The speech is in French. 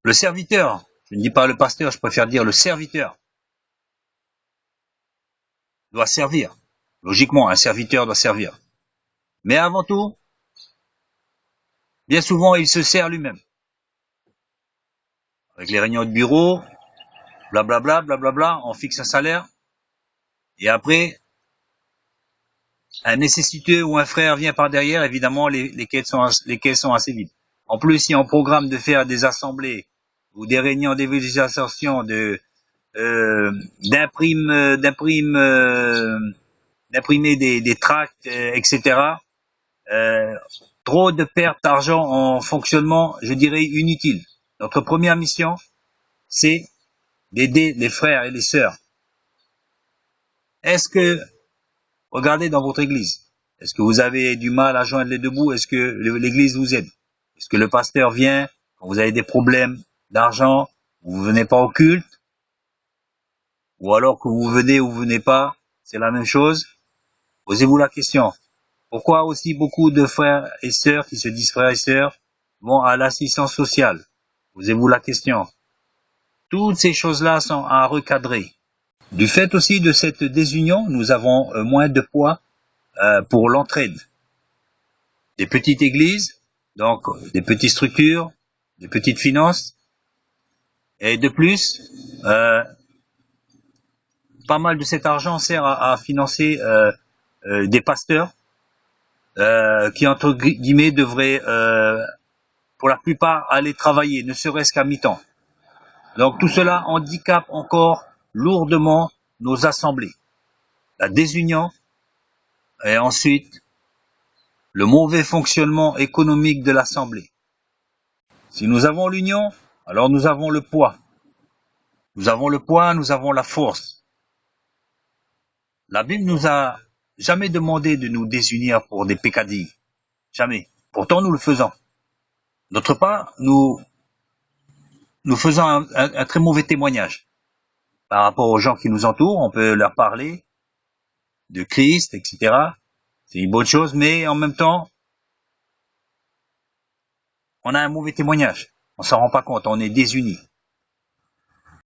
Le serviteur, je ne dis pas le pasteur, je préfère dire le serviteur, doit servir. Logiquement, un serviteur doit servir. Mais avant tout, bien souvent, il se sert lui-même. Avec les réunions de bureau, blablabla, blablabla, on fixe un salaire. Et après, un nécessiteux ou un frère vient par derrière, évidemment, les caisses sont assez vides. En plus, si on programme de faire des assemblées ou des réunions d'évaluation d'imprimer des tracts, etc. Trop de pertes d'argent en fonctionnement, je dirais, inutile. Notre première mission, c'est d'aider les frères et les sœurs. Est-ce que, regardez dans votre église, est-ce que vous avez du mal à joindre les deux bouts? Est-ce que l'église vous aide? Est-ce que le pasteur vient quand vous avez des problèmes d'argent, vous venez pas au culte? Ou alors que vous venez ou vous venez pas, c'est la même chose? Posez-vous la question. Pourquoi aussi beaucoup de frères et sœurs qui se disent frères et sœurs vont à l'assistance sociale? Posez-vous la question. Toutes ces choses-là sont à recadrer. Du fait aussi de cette désunion, nous avons moins de poids pour l'entraide. Des petites églises, donc des petites structures, des petites finances, et de plus, pas mal de cet argent sert à financer des pasteurs qui, entre guillemets, devraient, pour la plupart, aller travailler, ne serait-ce qu'à mi-temps. Donc tout cela handicape encore lourdement nos assemblées. La désunion et ensuite le mauvais fonctionnement économique de l'assemblée. Si nous avons l'union, alors nous avons le poids. Nous avons le poids, nous avons la force. La Bible nous a jamais demandé de nous désunir pour des peccadilles. Jamais. Pourtant, nous le faisons. D'autre part, nous faisons un très mauvais témoignage par rapport aux gens qui nous entourent. On peut leur parler de Christ, etc. C'est une bonne chose, mais en même temps, on a un mauvais témoignage. On s'en rend pas compte, on est désunis.